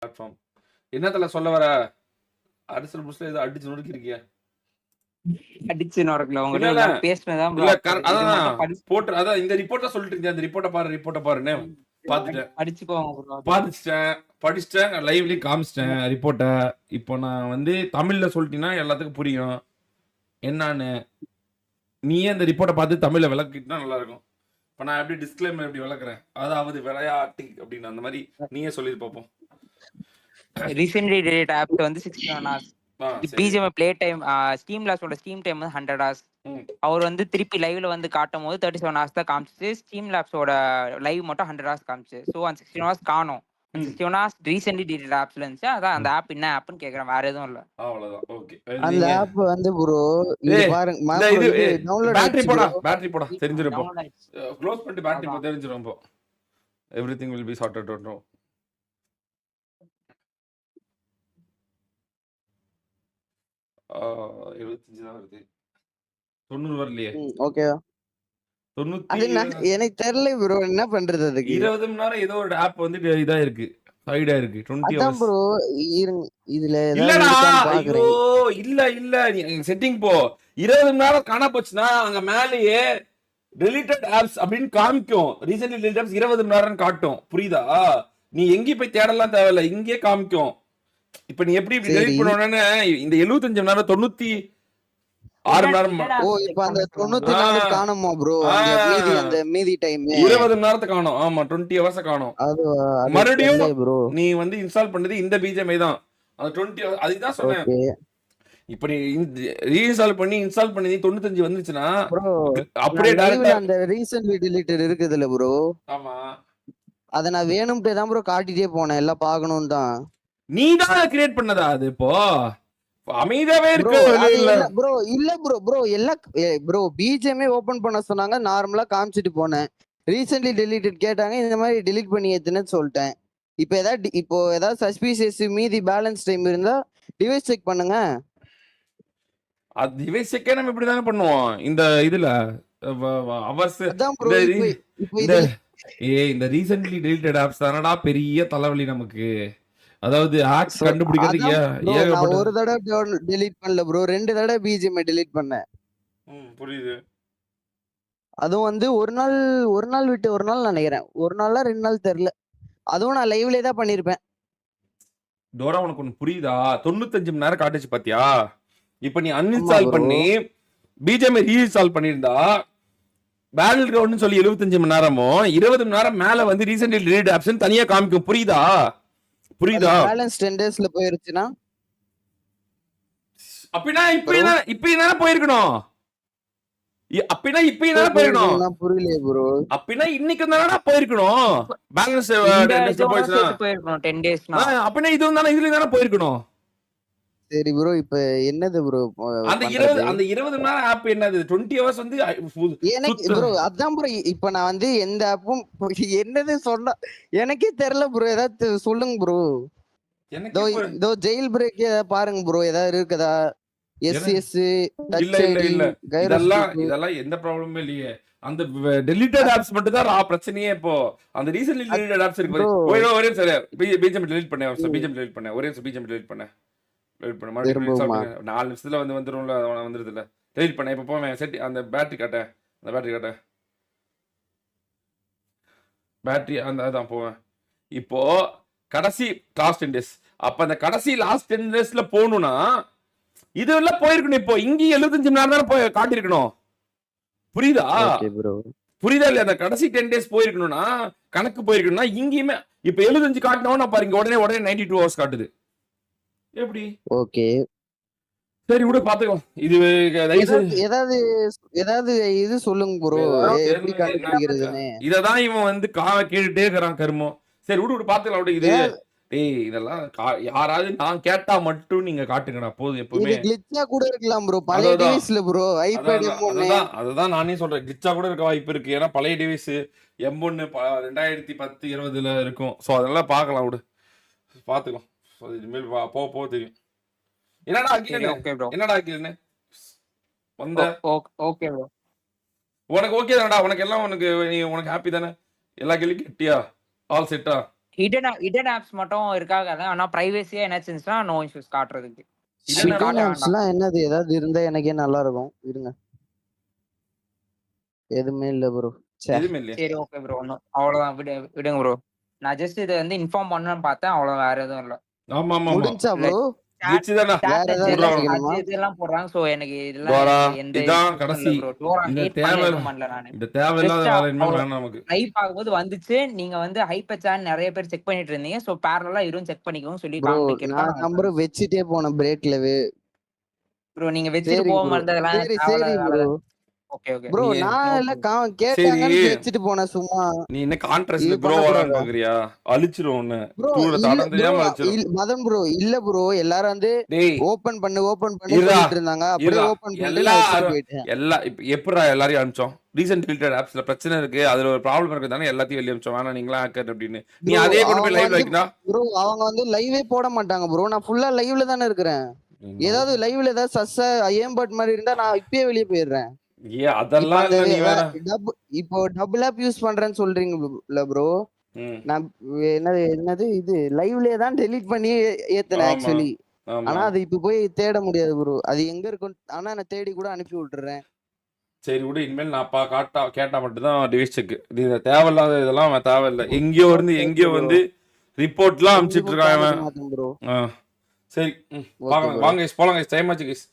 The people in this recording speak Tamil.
பிளாட்ஃபார்ம். என்னத்துல சொல்ல வர? அரசியல் புஸ்ல ஏதோ அடிச்சு நொறுக்கி இருக்கியா? அடிச்சு நொறுக்கல. இல்ல உங்ககிட்ட இல்ல எல்லாம் பேசினதான் இல்ல ப்ரோ. இது அதான் மட்டும் படிச்சு போட்டு அதான் இந்த ரிப்போர்ட்டை சொல்லிட்டு இருந்தேன். அந்த ரிப்போர்ட்டை பாருன்னு பார்த்துட்டேன். படிச்சுக்கோங்க ப்ரோ. பார்த்துட்டேன், படிச்சுட்டேன், லைவ்லயும் காமிச்சிட்டேன் ரிப்போர்ட்டை. இப்போ நான் வந்து தமிழ்ல சொல்லிட்டீங்கன்னா எல்லாத்துக்கும் புரியும் என்னன்னு. நீயே இந்த ரிப்போர்ட்டை பார்த்து தமிழ்ல விளக்கிட்டா நல்லா இருக்கும். இப்போ நான் எப்படி டிஸ்க்ளைமர் எப்படி விளக்குறேன், அதாவது விளையாட்டு அப்படின்னு அந்த மாதிரி நீயே சொல்லிட்டு பார்ப்போம். ரீசென்ட்லி டெலிட் ஆப் வந்து 61 hours. BGM play time Steam லாஸோட ஸ்டீம் டைம் வந்து 100 hours. அவர் வந்து திருப்பி லைவ்ல வந்து காட்டும் போது 37 hours தான் காமிச்சு. ஸ்டீம் லாப்ஸோட லைவ் மட்டும் 100 hours காமிச்சு. ஸோ அந்த 61 hours காணும். 61 hours ரீசென்ட்லி டெலிட் ஆப்ஸ்ல இருந்துச்சு. அதான் அந்த ஆப் என்ன ஆப்னு கேக்குறேன், வேற எதுவும் இல்ல. அவ்வளவுதான். ஓகே. அந்த ஆப் வந்து ப்ரோ இது பாருங்க, டவுன்லோட் பேட்டரி போடா தெரிஞ்சிரும். க்ளோஸ் பண்ணிட்டு பேட்டரி போ தெரிஞ்சிரும். இப்போ everything will be sorted out now. 75 தான் வருது. 90 வரலையே. ஓகே. 90 எனக்கு தெரியல ப்ரோ, என்ன பண்றது அதுக்கு? 20 மணி நேரம் ஏதோ ஒரு ஆப் வந்து இதா இருக்கு, சைடா இருக்கு. 20 அதான் ப்ரோ இதுல இல்லடா. ஐயோ இல்ல நீ செட்டிங் போ. 20 மணி நேரம் காணா போச்சுனா அங்க மேலேயே deleted apps அப்படின்னு காமிக்கும். ரீசென்ட்லி deleted apps 20 மணி நேரம் காட்டும். புரியுதா? நீ எங்கேயும் போய் தேடலாம் தேவையில்ல, இங்கே காமிக்கும். இப்ப நீ எப்படி டெலிட் பண்ணனும்னா இந்த 75 மணி நேரம் 96 மணி நேரம். ஓ இப்போ அந்த 94 காணுமா ப்ரோ? அந்த மீதி டைம் 20 மணி நேரத்தை காணும். ஆமா 20 hours காணும். மறுபடியும் ப்ரோ நீ வந்து இன்ஸ்டால் பண்ணது இந்த பிஜிஎம்ஐ தான். அந்த 20 hours அதுக்கு தான் சொன்னேன். இப்ப நீ ரீஇன்ஸ்டால் பண்ணி இன்ஸ்டால் பண்ணி 95 வந்துச்சுனா அப்படியே டைரக்டா அந்த ரீசன்ட்லி டெலீட்டட் இருக்குதுல ப்ரோ. ஆமா அத நான் வேணும்ட்டே தான் ப்ரோ காட்டிட்டே போனேன், எல்லாம் பார்க்கணும் தான். நீ தான் கிரியேட் பண்ணதா அது? இப்போ அமைதியாவே இருக்கு ப்ரோ. இல்ல ப்ரோ எல்லாம் ப்ரோ பிஜிஎம்ஏ ஓபன் பண்ண சொன்னாங்க, நார்மலா காமிச்சிட்டு போனேன். ரீசென்ட்லி டெலீட்டட் கேட்டாங்க, இந்த மாதிரி டெலீட் பண்ணி ஏத்துன்னு சொல்லிட்டேன். இப்போ ஏதாவது சஸ்பீசியஸ் மீதி பேலன்ஸ் டைம் இருந்தா டிவைஸ் செக் பண்ணுங்க. அது டிவைஸ் செக்கே நம்ம இப்படி தானே பண்ணுவோம் இந்த இதுல அவர்ஸ். இந்த ரீசென்ட்லி டெலீட்டட் ஆப்ஸ் தானடா பெரிய தலைவலி நமக்கு. அதாவது ஹேக்ஸ் கண்டுபிடிக்கிறதுக்கு ஏகப்பட்ட. ஒரு தடவை டெலீட் பண்ணல ப்ரோ, 2 தடவை பிஜிஎம் டெலீட் பண்ணேன். புரியுது. அதுவும் வந்து ஒரு நாள் விட்டு ஒரு நாள் நினைக்கிறேன். ஒரு நாள்ல 2 நாள் தெரியல. அதுவும் நான் லைவ்லயே தான் பண்ணிருப்பேன். டோரா உனக்கு ஒண்ணு புரியுதா? 95 மணி நேரம் காட்டுச்சு பாத்தியா? இப்ப நீ அன்இன்ஸ்டால் பண்ணி பிஜிஎம் ரீஇன்ஸ்டால் பண்ணிருந்தா பேட்டில் கிரவுண்ட்னு சொல்லி 75 மணி நேரமும் 20 மணி நேரம் மேல வந்து ரீசென்ட்லி டெலீட்டட் ஆப்ஸ் தனியா காமிக்கும். புரியுதா? பேலன்ஸ் 10 டேஸ்ல போயிருச்சுனா அப்படினா இப்போ என்ன போயிருக்கணும்? அப்படினா இப்போ என்ன போயிருக்கணும்? நான் புரியல ப்ரோ. அப்படினா இன்னைக்கு தானடா போயிருக்கணும். பேலன்ஸ் 10 டேஸ்ல போயிருக்கணும் 10 டேஸ்னா. அப்படினா இதுவும் தான இதுல தான போயிருக்கணும். சரி ப்ரோ, இப்போ என்னது ப்ரோ அந்த 20 மணி நேரம் ஆப் என்னது? 20 hours வந்து எனக்கு ப்ரோ அதான் ப்ரோ. இப்போ நான் வந்து எந்த ஆப்பும் என்னது சொன்னா எனக்கே தெரியல ப்ரோ. ஏதாவது சொல்லுங்க ப்ரோ. இதோ ஜெயில் பிரேக் பாருங்க ப்ரோ, ஏதாவது இருக்குதா? எஸ்எஸ் இல்ல இதெல்லாம் எந்த ப்ராப்ளமே இல்லையே. அந்த டெலீட்டட் ஆப்ஸ் மட்டும் தான் பிரச்சனையே. இப்போ அந்த ரீசென்ட்லி டெலீட்டட் ஆப்ஸ் இருக்கு பாரு. ஒரே சரி பிஜிஎம் டெலீட் பண்ணேன். பிஜிஎம் டெலீட் பண்ணேன். ஒரே பிஜிஎம் டெலீட் பண்ணேன். 4 நிமிஷத்துல வந்துரும்ல. வந்துருது இல்ல. டெலீட் பண்ண. இப்ப போவேன் செட் அந்த பேட்டரி காட்ட. பேட்டரி அதான் போவேன். இப்போ கடைசி லாஸ்ட் 10 டேஸ். அப்ப அந்த கடைசி லாஸ்ட் 10 டேஸ்ல போகணும்னா இதெல்லாம் போயிருக்கணும். இப்போ இங்க 75 மணி நேரம் போய் காட்டிருக்கணும். புரியுதா? புரியுதா இல்லையா? அந்த கடைசி 10 டேஸ் போயிருக்கணும்னா கணக்கு போயிருக்கணும்னா இங்கேயுமே இப்ப 75 காட்டினோம்னா பாருங்க உடனே 92 hours காட்டுது. எப்படி? ஓகே சரி விடு பாத்துக்கலாம். இது ஏதாவது இது சொல்லுங்க ப்ரோ, எப்படி கண்டுபிடிக்கிறதுன்னு. இததான் இவன் வந்து கேட்டுட்டே இருக்கிறான் கருமம். சரி விடு பாத்துக்கலாம். விடு இது இதெல்லாம் யாராவது நான் கேட்டா மட்டும் நீங்க காட்டுங்கடா போதும். எப்பவுமே கிளிச்சா கூட இருக்கலாம் ப்ரோ. பழைய டிவைஸ்ல ப்ரோ ஐபேட் M1 அதுதான் நானே சொல்றேன். கிளிச்சா கூட இருக்க வாய்ப்பு இருக்கு. ஏன்னா பழைய டிவைஸ் M1 2010 20 இருக்கும். சோ அதெல்லாம் பார்க்கலாம். விடு பாத்துக்கலாம். இனிமேல் போ தெரியும். என்னடா ஆக்கிலன்னு வந்த ஓகே ப்ரோ. உனக்கு ஓகே தானடா? உனக்கு எல்லாம் உனக்கு ஹாப்பி தானே? எல்லா கேள்வியும் கேட்டியா? ஆல் செட்டா? ஹிடன் ஆப்ஸ் மட்டும் இருக்காது. ஆனா பிரைவசியா என்னாச்சு இருந்துச்சுன்னா நோ இஷ்யூஸ் காட்டுறதுக்கு. Hidden இது apps காட்ட வேண்டாம். ஆப்ஸ்லாம் என்னது? ஏதாவது இருந்தா எனக்கே நல்லா இருக்கும். இருங்க. எதுவுமே இல்ல ப்ரோ. எதுவுமே இல்லையா? சரி ஓகே ப்ரோ. அவ்வளவுதான் விடுங்க ப்ரோ. நான் ஜஸ்ட் இதை வந்து இன்ஃபார்ம் பண்ணணும்னு பார்த்தேன். அவ்வளவு வேற எதுவும் இல்ல. ஆமா ஆமா ஆமா முடிஞ்சா ப்ரோ? glitch தானா? வேற ஏதாவது விட்றா அவனை. கேட்கணுமா? இதெல்லாம் போடுறாங்க. சோ எனக்கு இதெல்லாம் டோரா எனக்கு எந்த இதான் issues கடைசி. இல்ல ப்ரோ. டோரா இந்த ஹேட் பண்ணல தேவை எதுவும் பண்ணல நானு. இந்த தேவையில்லாத Just வேலை இனிமேல் அவ்வளவு வேணாம் நமக்கு. ஹைப் ஆகும்போது வந்துச்சு. நீங்க வந்து ஹைப்ப சேனல் நிறைய பேர் செக் பண்ணிட்டு இருந்தீங்க. சோ பேரலா இரும் செக் பண்ணிக்கோங்க சொல்லி ப்ரோ காமிக்கிறதா நான் நம்பர் வச்சுட்டே போனேன் பிரேக்லவே. ப்ரோ. நீங்க வச்சுட்டு சரி போக ப்ரோ. மாட்டதெல்லாம் சரி தேவையில்லாத வேலை. ப்ரோ. Okay okay. ப்ரோ நீ நான் No எல்லாம் problem. கேட்டாங்கன்னு வச்சுட்டு போனேன் சும்மா. நீ என்ன கான்ட்ராஸ்ட்ல இது க்ரோ ஆகலான்னு பண்ணக்கூடாதா? பாக்குறியா? அழிச்சிரும் ஒண்ணு. ப்ரோ தூர இல்ல தடம் ப்ரோ. தெரியாம அழிச்சிரும். மதன் ப்ரோ இல்ல ப்ரோ. எல்லாரும் வந்து டேய் ஓபன் பண்ணு இருடா சொல்லிட்டு இருந்தாங்க. அப்படியே இருடா ஓபன் பண்ணிட்டு நான் வச்சுட்டு எல்லாரும் போயிட்டேன். இப்ப எப்படிடா எல்லாரையும் அனுப்பிச்சோம்? ரீசன்ட் டிலீட்டட் ஆப்ஸ்ல பிரச்சனை இருக்கு, அதுல ஒரு ப்ராப்ளம் இருக்கு தானே எல்லாத்தையும் வெளிய அனுப்பிச்சோம். வேணா நீங்களா ஹேக்கர் அப்படின்னு நீ ப்ரோ அதே கொண்டு போய் அவங்க லைவ்ல வந்து வைக்கணும். ப்ரோ அவங்க வந்து லைவே போட மாட்டாங்க ப்ரோ. நான் ஃபுல்லா லைவ்ல தானே இருக்கிறேன். ஏதாவது லைவ்ல ஏதாவது சஸ்ஸ ஐயம்பட் மாதிரி இருந்தா நான் இப்பயே வெளியே போயிடுறேன். ஏ இப்ப அதெல்லாம் அந்த இல்ல, நீ வேற. இப்போ டபுள் ஆப் யூஸ் பண்றேன்னு சொல்றீங்கல்ல ப்ரோ. ம், நான் என்னது இது லைவ்லயே தான் டெலீட் பண்ணி ஏத்துனேன் ஆமா ஆக்சுவலி. ஆமா ஆனா அது இப்ப போய் தேட முடியாது ப்ரோ. அது எங்க இருக்கும்? ஆனா நான் தேடி கூட அனுப்பி விட்டுறேன். சரி விடு, இனிமேல் நான் கேட்டா மட்டும்தான் டிவைஸ் செக். இது தேவையில்லாத இதெல்லாம் அவன் தேவையில்லை. எங்கேயோ இருந்து எங்கேயோ வந்து ரிப்போர்ட்லாம் அனுப்பிச்சிட்டு இருக்கான் அவன். மாட்டேன் ப்ரோ. ஆ சரி, ஓகே பார்க்கலாம். ப்ரோ. வாங்க guys, போலாம் guys, டைம் ஆச்சு guys.